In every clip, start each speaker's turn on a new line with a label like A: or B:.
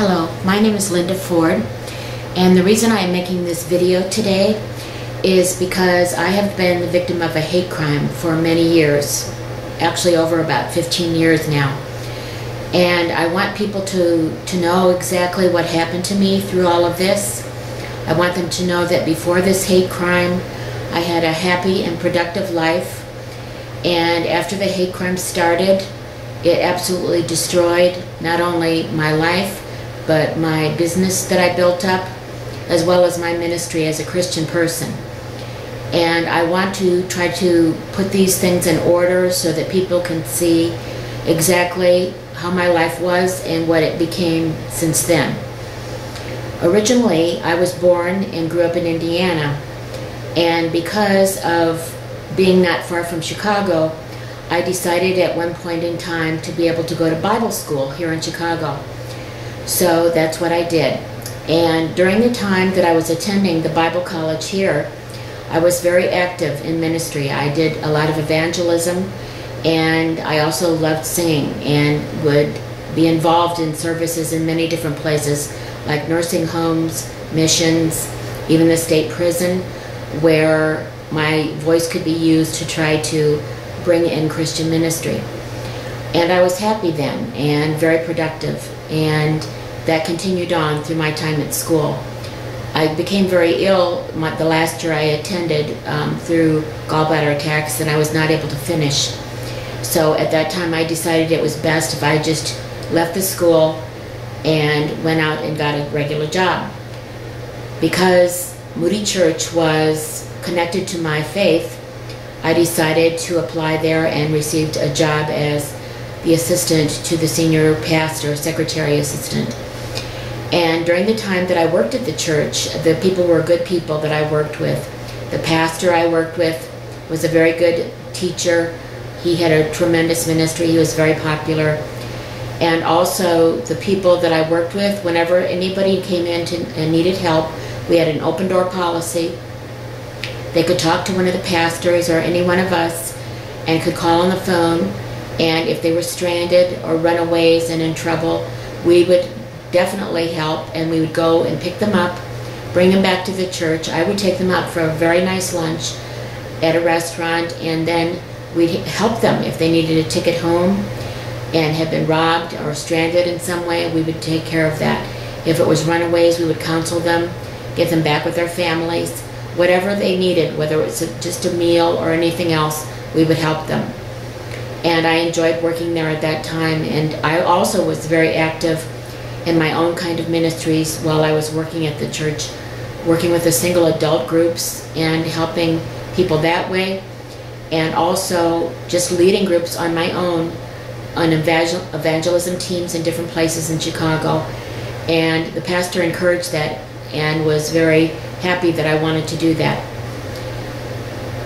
A: Hello, my name is Linda Ford, and the reason I am making this video today is because I have been the victim of a hate crime for many years, actually over about 15 years now. And I want people to know exactly what happened to me through all of this. I want them to know that before this hate crime, I had a happy and productive life. And after the hate crime started, it absolutely destroyed not only my life, but my business that I built up, as well as my ministry as a Christian person. And I want to try to put these things in order so that people can see exactly how my life was and what it became since then. Originally, I was born and grew up in Indiana, and because of being not far from Chicago, I decided at one point in time to be able to go to Bible school here in Chicago. So that's what I did. And during the time that I was attending the Bible college here, I was very active in ministry. I did a lot of evangelism, and I also loved singing and would be involved in services in many different places, like nursing homes, missions, even the state prison, where my voice could be used to try to bring in Christian ministry. And I was happy then and very productive, and that continued on through my time at school. I became very ill the last year I attended through gallbladder attacks, and I was not able to finish. So at that time I decided it was best if I just left the school and went out and got a regular job. Because Moody Church was connected to my faith, I decided to apply there and received a job as the assistant to the senior pastor, secretary assistant. And during the time that I worked at the church, the people were good people that I worked with. The pastor I worked with was a very good teacher. He had a tremendous ministry. He was very popular. And also the people that I worked with, whenever anybody came in and needed help, we had an open door policy. They could talk to one of the pastors or any one of us and could call on the phone. And if they were stranded or runaways and in trouble, we would definitely help, and we would go and pick them up, bring them back to the church. I would take them out for a very nice lunch at a restaurant, and then we'd help them if they needed a ticket home and had been robbed or stranded in some way. We would take care of that. If it was runaways, we would counsel them, get them back with their families. Whatever they needed, whether it was just a meal or anything else, we would help them. And I enjoyed working there at that time, and I also was very active in my own kind of ministries while I was working at the church, working with the single adult groups and helping people that way, and also just leading groups on my own on evangelism teams in different places in Chicago. And the pastor encouraged that and was very happy that I wanted to do that.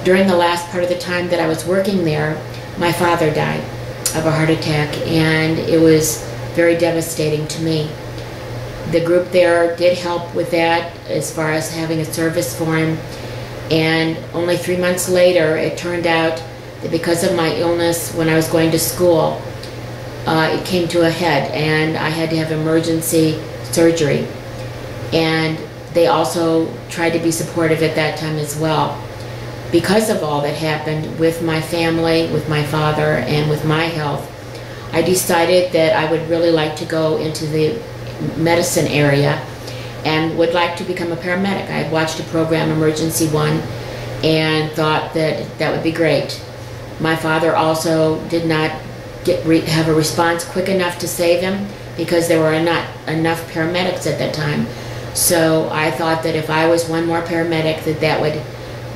A: During the last part of the time that I was working there, my father died of a heart attack, and it was very devastating to me. The group there did help with that as far as having a service for him, and only 3 months later it turned out that because of my illness when I was going to school, it came to a head and I had to have emergency surgery. And they also tried to be supportive at that time as well. Because of all that happened with my family, with my father, and with my health, I decided that I would really like to go into the medicine area and would like to become a paramedic. I had watched a program, Emergency One, and thought that that would be great. My father also did not have a response quick enough to save him because there were not enough paramedics at that time. So I thought that if I was one more paramedic, that would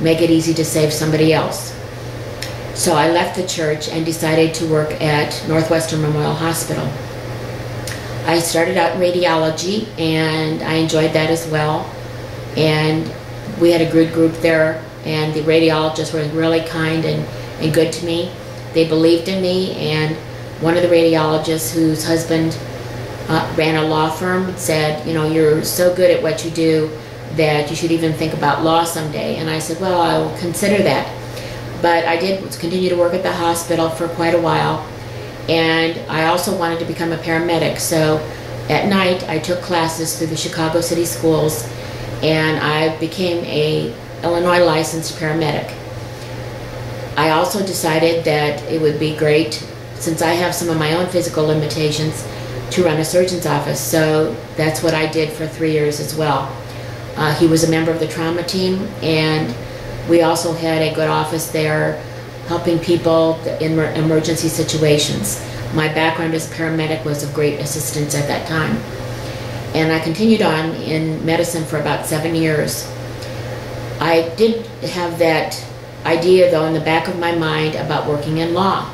A: make it easy to save somebody else. So I left the church and decided to work at Northwestern Memorial Hospital. I started out in radiology, and I enjoyed that as well. And we had a good group there, and the radiologists were really kind and good to me. They believed in me, and one of the radiologists whose husband ran a law firm said, you know, you're so good at what you do that you should even think about law someday. And I said, well, I will consider that. But I did continue to work at the hospital for quite a while, and I also wanted to become a paramedic. So At night, I took classes through the Chicago City Schools, and I became a Illinois licensed paramedic. I also decided that it would be great, since I have some of my own physical limitations, to run a surgeon's office. So that's what I did for 3 years as well. He was a member of the trauma team, and we also had a good office there helping people in emergency situations. My background as a paramedic was of great assistance at that time. And I continued on in medicine for about 7 years. I did have that idea, though, in the back of my mind about working in law.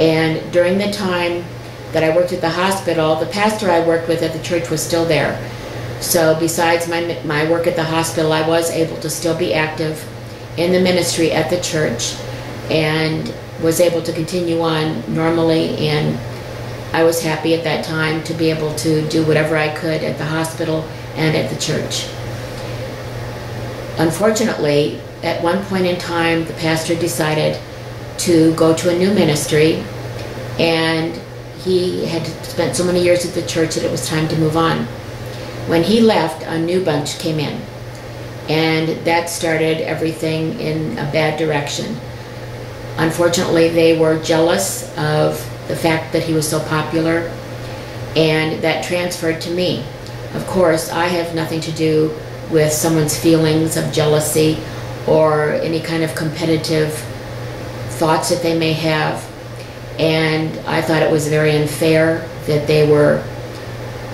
A: And during the time that I worked at the hospital, the pastor I worked with at the church was still there. So besides my work at the hospital, I was able to still be active in the ministry at the church and was able to continue on normally, and I was happy at that time to be able to do whatever I could at the hospital and at the church. Unfortunately, at one point in time, the pastor decided to go to a new ministry, and he had spent so many years at the church that it was time to move on. When he left, a new bunch came in, and that started everything in a bad direction. Unfortunately, they were jealous of the fact that he was so popular, and that transferred to me. Of course, I have nothing to do with someone's feelings of jealousy or any kind of competitive thoughts that they may have, and I thought it was very unfair that they were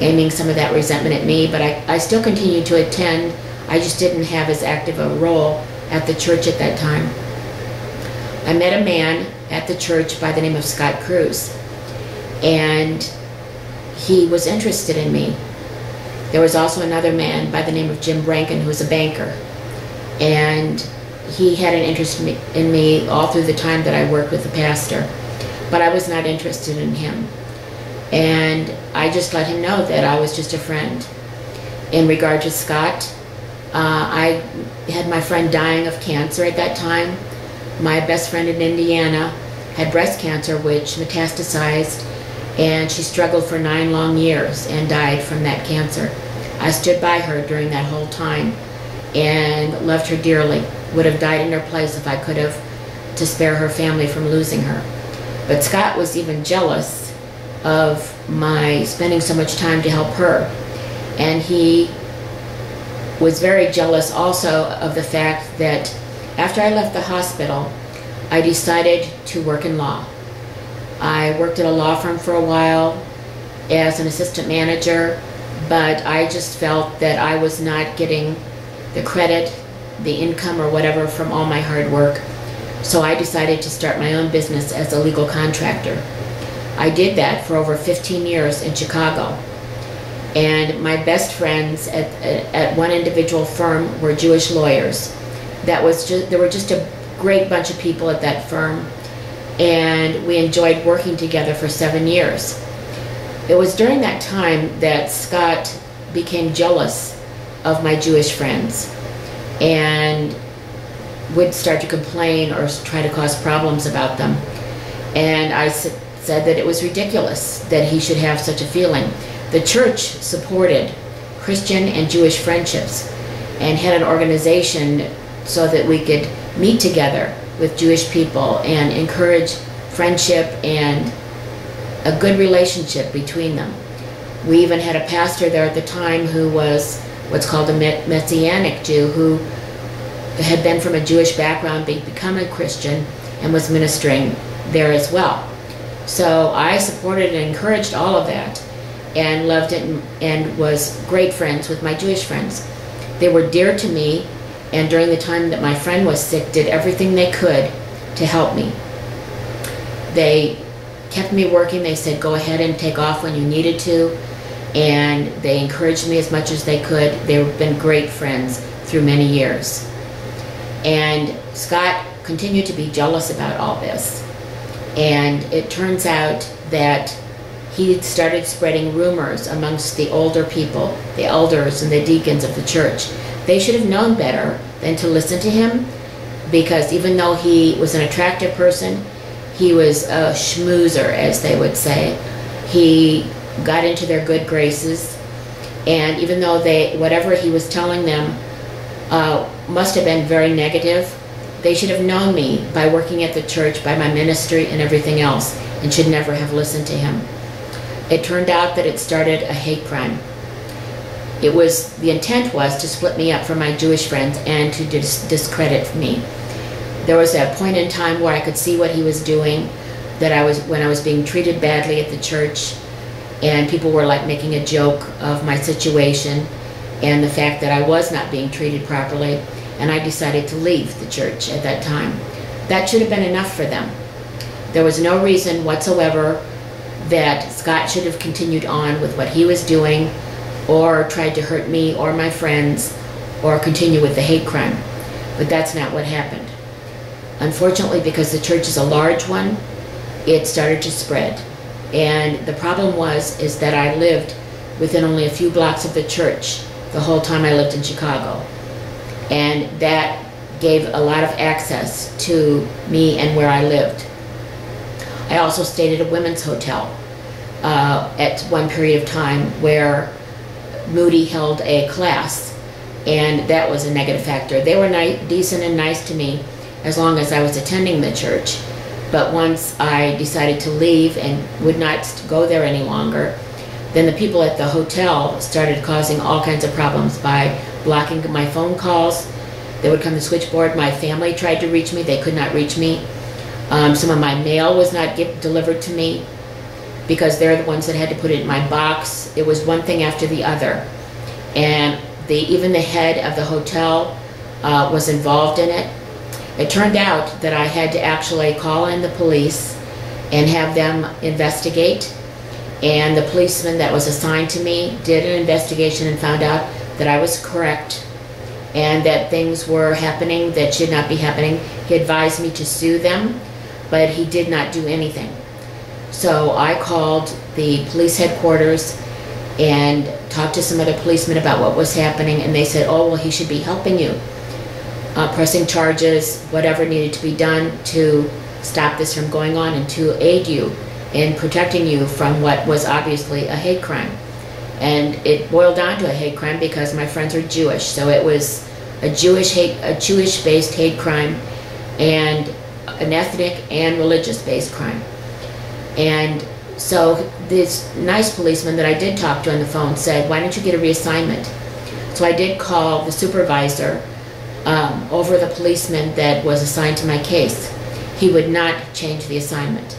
A: aiming some of that resentment at me, but I still continued to attend. I just didn't have as active a role at the church at that time. I met a man at the church by the name of Scott Cruz, and he was interested in me. There was also another man by the name of Jim Branken, who was a banker, and he had an interest in me all through the time that I worked with the pastor, but I was not interested in him. And I just let him know that I was just a friend. In regard to Scott, I had my friend dying of cancer at that time. My best friend in Indiana had breast cancer, which metastasized, and she struggled for 9 long years and died from that cancer. I stood by her during that whole time and loved her dearly. Would have died in her place if I could have, to spare her family from losing her. But Scott was even jealous of my spending so much time to help her, and he was very jealous also of the fact that after I left the hospital, I decided to work in law. I worked at a law firm for a while as an assistant manager, but I just felt that I was not getting the credit, the income, or whatever from all my hard work. So I decided to start my own business as a legal contractor. I did that for over 15 years in Chicago. And my best friends at one individual firm were Jewish lawyers. There were just a great bunch of people at that firm, and we enjoyed working together for 7 years. It was during that time that Scott became jealous of my Jewish friends and would start to complain or try to cause problems about them. And I said that it was ridiculous that he should have such a feeling. The church supported Christian and Jewish friendships and had an organization so that we could meet together with Jewish people and encourage friendship and a good relationship between them. We even had a pastor there at the time who was what's called a Messianic Jew, who had been from a Jewish background, become a Christian, and was ministering there as well. So I supported and encouraged all of that and loved it and was great friends with my Jewish friends. They were dear to me, and during the time that my friend was sick, did everything they could to help me. They kept me working. They said, go ahead and take off when you needed to, and they encouraged me as much as they could. They've been great friends through many years. And Scott continued to be jealous about all this. And it turns out that he started spreading rumors amongst the older people, the elders and the deacons of the church. They should have known better than to listen to him, because even though he was an attractive person, he was a schmoozer, as they would say. He got into their good graces, and even though whatever he was telling them must have been very negative, they should have known me by working at the church, by my ministry and everything else, and should never have listened to him. It turned out that it started a hate crime. The intent was to split me up from my Jewish friends and to discredit me. There was a point in time where I could see what he was doing, when I was being treated badly at the church, and people were like making a joke of my situation and the fact that I was not being treated properly, and I decided to leave the church at that time. That should have been enough for them. There was no reason whatsoever that Scott should have continued on with what he was doing, or tried to hurt me or my friends, or continue with the hate crime. But that's not what happened. Unfortunately, because the church is a large one, it started to spread. And the problem is that I lived within only a few blocks of the church the whole time I lived in Chicago. And that gave a lot of access to me and where I lived. I also stayed at a women's hotel at one period of time where Moody held a class, and that was a negative factor. They were decent and nice to me as long as I was attending the church. But once I decided to leave and would not go there any longer, then the people at the hotel started causing all kinds of problems by blocking my phone calls. They would come to the switchboard. My family tried to reach me. They could not reach me. Some of my mail was not delivered to me because they're the ones that had to put it in my box. It was one thing after the other. And even the head of the hotel was involved in it. It turned out that I had to actually call in the police and have them investigate. And the policeman that was assigned to me did an investigation and found out that I was correct and that things were happening that should not be happening. He advised me to sue them, but he did not do anything. So I called the police headquarters and talked to some other policemen about what was happening, and they said, oh, well, he should be helping you, pressing charges, whatever needed to be done to stop this from going on and to aid you in protecting you from what was obviously a hate crime. And it boiled down to a hate crime because my friends are Jewish, so it was a Jewish-based hate crime and an ethnic and religious-based crime. And so this nice policeman that I did talk to on the phone said, why don't you get a reassignment? So I did call the supervisor over the policeman that was assigned to my case. He would not change the assignment.